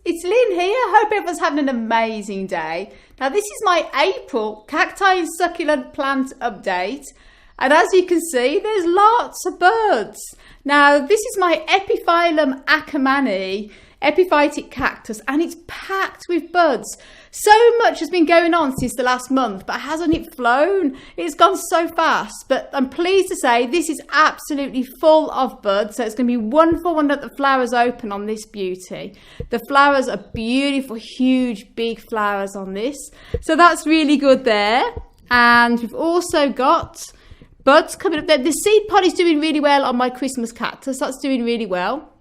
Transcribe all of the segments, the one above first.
it's Lynn here. Hope everyone's having an amazing day. Now this is my April Cacti and Succulent plant update. And as you can see, there's lots of buds. Now this is my Epiphyllum ackermannii, epiphytic cactus, and it's packed with buds. So much has been going on since the last month, but hasn't it flown? It's gone so fast, but I'm pleased to say this is absolutely full of buds, so it's going to be wonderful when the flowers open on this beauty. The flowers are beautiful, huge, big flowers on this, so that's really good there. And we've also got buds coming up there. The seed pod is doing really well on my Christmas cactus, that's doing really well.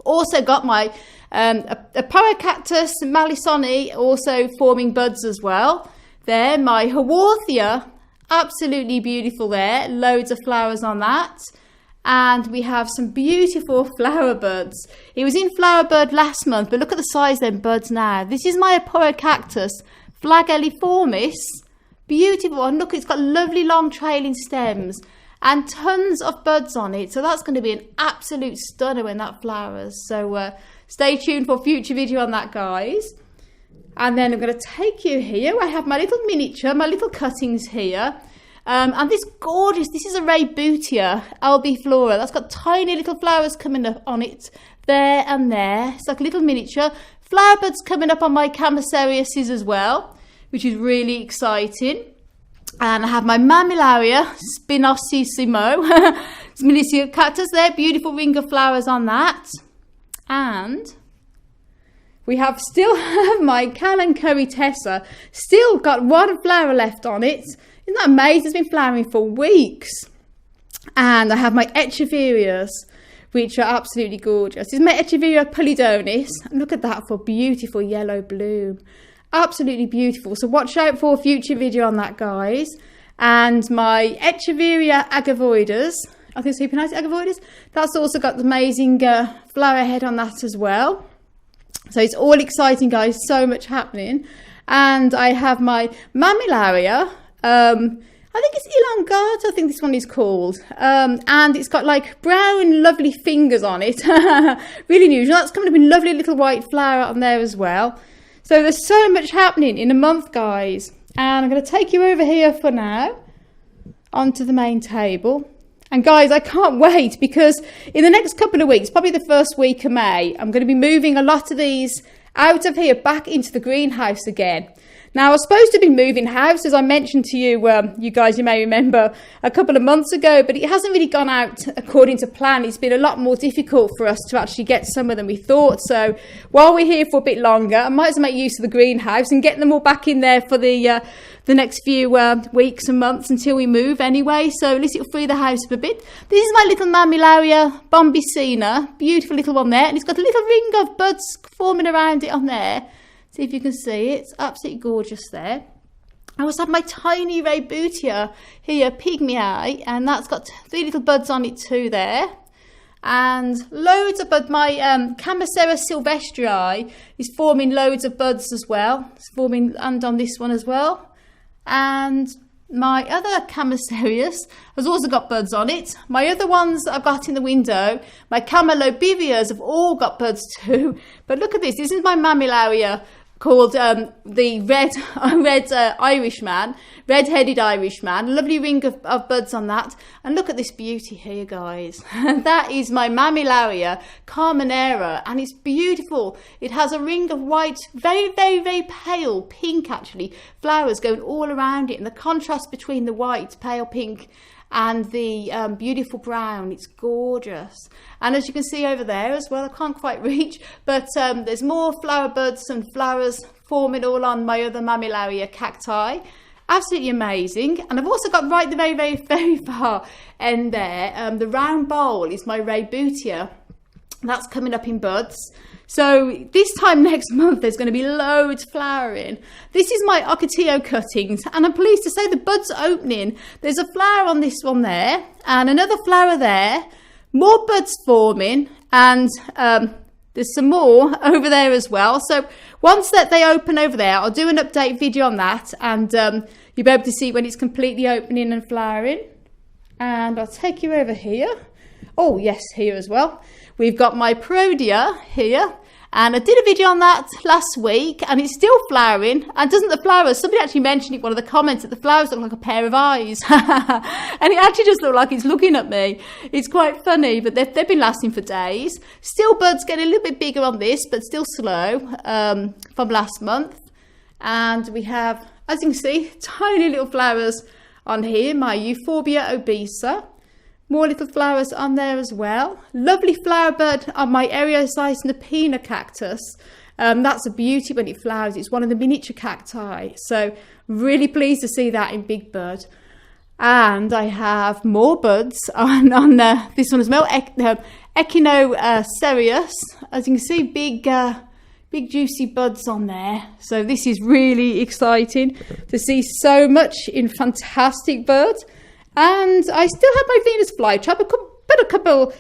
Also got my Aporocactus and Mammillaria also forming buds as well. There, my Haworthia, absolutely beautiful there. Loads of flowers on that. And we have some beautiful flower buds. It was in flower bud last month, but look at the size of them buds now. This is my Aporocactus, flagelliformis. Beautiful. And look, it's got lovely long trailing stems and tons of buds on it, so that's going to be an absolute stunner when that flowers. So stay tuned for a future video on that, guys. And then I'm going to take you here. I have my little miniature, my little cuttings here, and this gorgeous, this is a Rebutia albeflora. That's got tiny little flowers coming up on it there and there. It's like a little miniature. Flower buds coming up on my Mammillaria as well, which is really exciting. And I have my Mammillaria, spinosissima, miniature cactus there, beautiful ring of flowers on that. And we still have my Kalanchoe Tessa, still got one flower left on it. Isn't that amazing? It's been flowering for weeks. And I have my Echeverias, which are absolutely gorgeous. This is my Echeveria pulidonis, and look at that for beautiful yellow bloom. Absolutely beautiful. So watch out for a future video on that, guys. And my Echeveria agavoides, I think it's super nice, agavoides. That's also got the amazing flower head on that as well. So it's all exciting, guys. So much happening. And I have my Mammillaria. I think it's elongata, I think this one is called. And it's got like brown, lovely fingers on it. Really unusual. That's coming up in lovely little white flower on there as well. So there's so much happening in a month, guys. And I'm going to take you over here for now, onto the main table. And guys, I can't wait, because in the next couple of weeks, probably the first week of May, I'm going to be moving a lot of these out of here back into the greenhouse again. Now, I was supposed to be moving house, as I mentioned to you, you guys, you may remember, a couple of months ago, but it hasn't really gone out according to plan. It's been a lot more difficult for us to actually get somewhere than we thought. So while we're here for a bit longer, I might as well make use of the greenhouse and get them all back in there for the next few weeks and months until we move anyway. So at least it'll free the house up a bit. This is my little Mammillaria bomycina, beautiful little one there. And it's got a little ring of buds forming around it on there. See if you can see it. It's absolutely gorgeous there. I also have my tiny Rebutia here, pygmaea, and that's got 3 little buds on it too there. And loads of buds. My Camasera silvestrii is forming loads of buds as well. It's forming, and on this one as well. And my other Camaserias has also got buds on it. My other ones that I've got in the window, my Camalobivas, have all got buds too. But look at this. This is my Mammillaria, called the red Irishman, red-headed Irishman. A lovely ring of buds on that. And look at this beauty here, guys. That is my Mammillaria carmenae, and it's beautiful. It has a ring of white, very, very, very pale pink, actually, flowers going all around it. And the contrast between the white, pale pink, and the beautiful brown, it's gorgeous. And as you can see over there as well, I can't quite reach, but there's more flower buds and flowers forming all on my other Mammillaria cacti. Absolutely amazing. And I've also got right the very, very, very far end there, the round bowl is my Rebutia. That's coming up in buds. So this time next month, there's going to be loads flowering. This is my Ocotillo cuttings, and I'm pleased to say the buds are opening. There's a flower on this one there, and another flower there. More buds forming, and there's some more over there as well. So once that they open over there, I'll do an update video on that, and you'll be able to see when it's completely opening and flowering. And I'll take you over here. Oh yes, here as well. We've got my Padodia here, And I did a video on that last week, and it's still flowering. And doesn't the flowers, somebody actually mentioned in one of the comments that the flowers look like a pair of eyes. And it actually just looked like it's looking at me. It's quite funny, but they've been lasting for days. Still buds getting a little bit bigger on this, but still slow from last month. And we have, as you can see, tiny little flowers on here. My Euphorbia obesa. More little flowers on there as well. Lovely flower bud on my Eriosisnapina cactus. That's a beauty when it flowers. It's one of the miniature cacti. So really pleased to see that in big bud. And I have more buds on this one as well. Echinopsis. As you can see, big juicy buds on there. So this is really exciting to see so much in fantastic bud. And I still have my Venus flytrap. I put a couple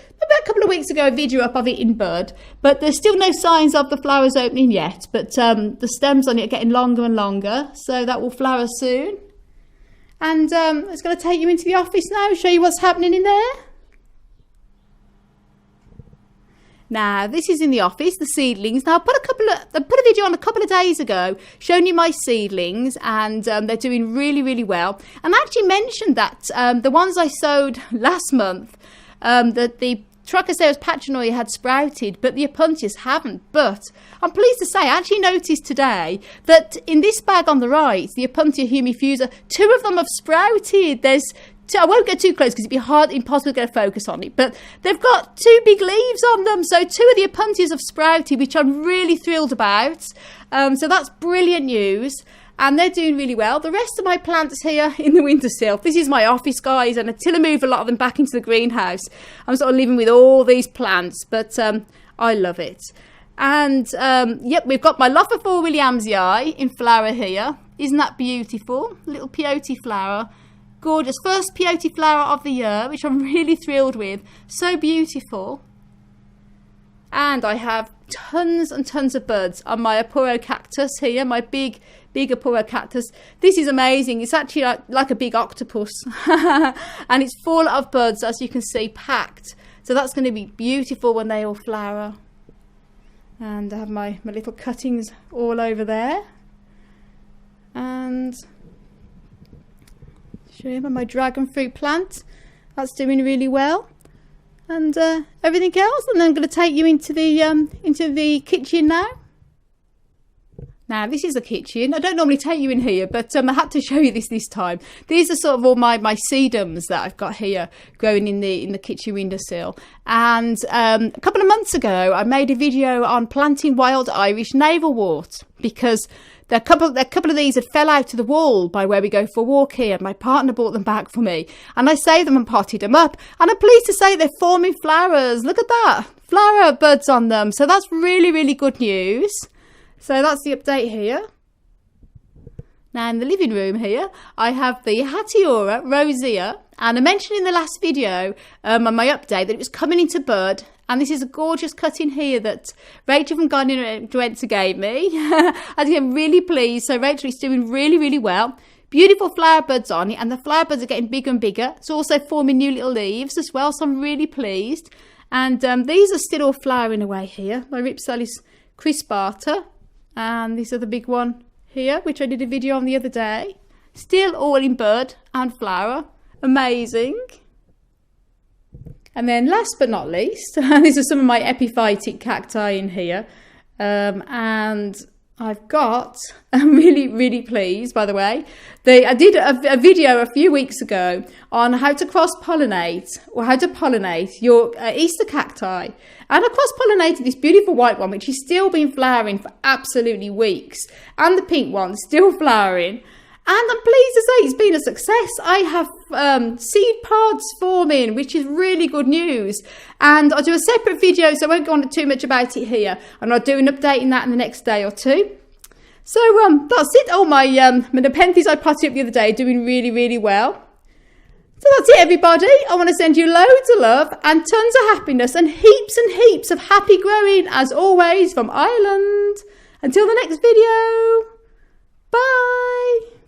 of weeks ago a video up of it in bud, but there's still no signs of the flowers opening yet. But the stems on it are getting longer and longer, so that will flower soon. And I was going to take you into the office now, show you what's happening in there. Now, this is in the office, the seedlings. Now, I put a video on a couple of days ago showing you my seedlings, and they're doing really, really well. And I actually mentioned that the ones I sowed last month, that the Trichocereus pachanoi had sprouted, but the Opuntias haven't. But I'm pleased to say, I actually noticed today that in this bag on the right, the Opuntia humifusa, 2 of them have sprouted. I won't go too close because it'd be impossible to get a focus on it, but they've got 2 big leaves on them. So 2 of the Opuntias have sprouted, which I'm really thrilled about. So that's brilliant news. And they're doing really well. The rest of my plants here in the windowsill, this is my office, guys, and until I move a lot of them back into the greenhouse, I'm sort of living with all these plants, but I love it. And yep, we've got my Lophophora williamsii in flower here. Isn't that beautiful? Little peyote flower. Gorgeous. First peyote flower of the year, which I'm really thrilled with. So beautiful. And I have tons and tons of buds on my Aporocactus here, my big Aporocactus. This is amazing. It's actually like a big octopus. And it's full of buds, as you can see, packed. So that's going to be beautiful when they all flower. And I have my little cuttings all over there. And show you my dragon fruit plant. That's doing really well. And everything else. And then I'm going to take you into the kitchen now. Now, this is the kitchen. I don't normally take you in here, but I had to show you this time. These are sort of all my sedums that I've got here growing in the kitchen windowsill. And a couple of months ago, I made a video on planting wild Irish navelwort because a couple of these had fell out of the wall by where we go for a walk here. My partner brought them back for me, and I saved them and potted them up. And I'm pleased to say they're forming flowers. Look at that, flower buds on them. So that's really, really good news. So that's the update here. Now in the living room here, I have the Hatiora rosea, and I mentioned in the last video on my update that it was coming into bud. And this is a gorgeous cutting here that Rachel from Gardening Duenza gave me. I'm really pleased. So Rachel is doing really, really well. Beautiful flower buds on it, and the flower buds are getting bigger and bigger. It's also forming new little leaves as well, so I'm really pleased. And these are still all flowering away here. My Ripsalis crispata. And this other big one here, which I did a video on the other day. Still all in bud and flower. Amazing. And then last but not least, these are some of my epiphytic cacti in here. And I've got, I'm really, really pleased, by the way. I did a video a few weeks ago on how to cross-pollinate, or how to pollinate your Easter cacti. And I cross-pollinated this beautiful white one, which has still been flowering for absolutely weeks. And the pink one, still flowering. And I'm pleased to say it's been a success. I have seed pods forming, which is really good news. And I'll do a separate video, so I won't go on too much about it here. And I'll do an update in that in the next day or two. So that's it. Oh, my Nepenthes I potted up the other day are doing really, really well. So that's it, everybody. I want to send you loads of love and tons of happiness and heaps of happy growing, as always, from Ireland. Until the next video. Bye.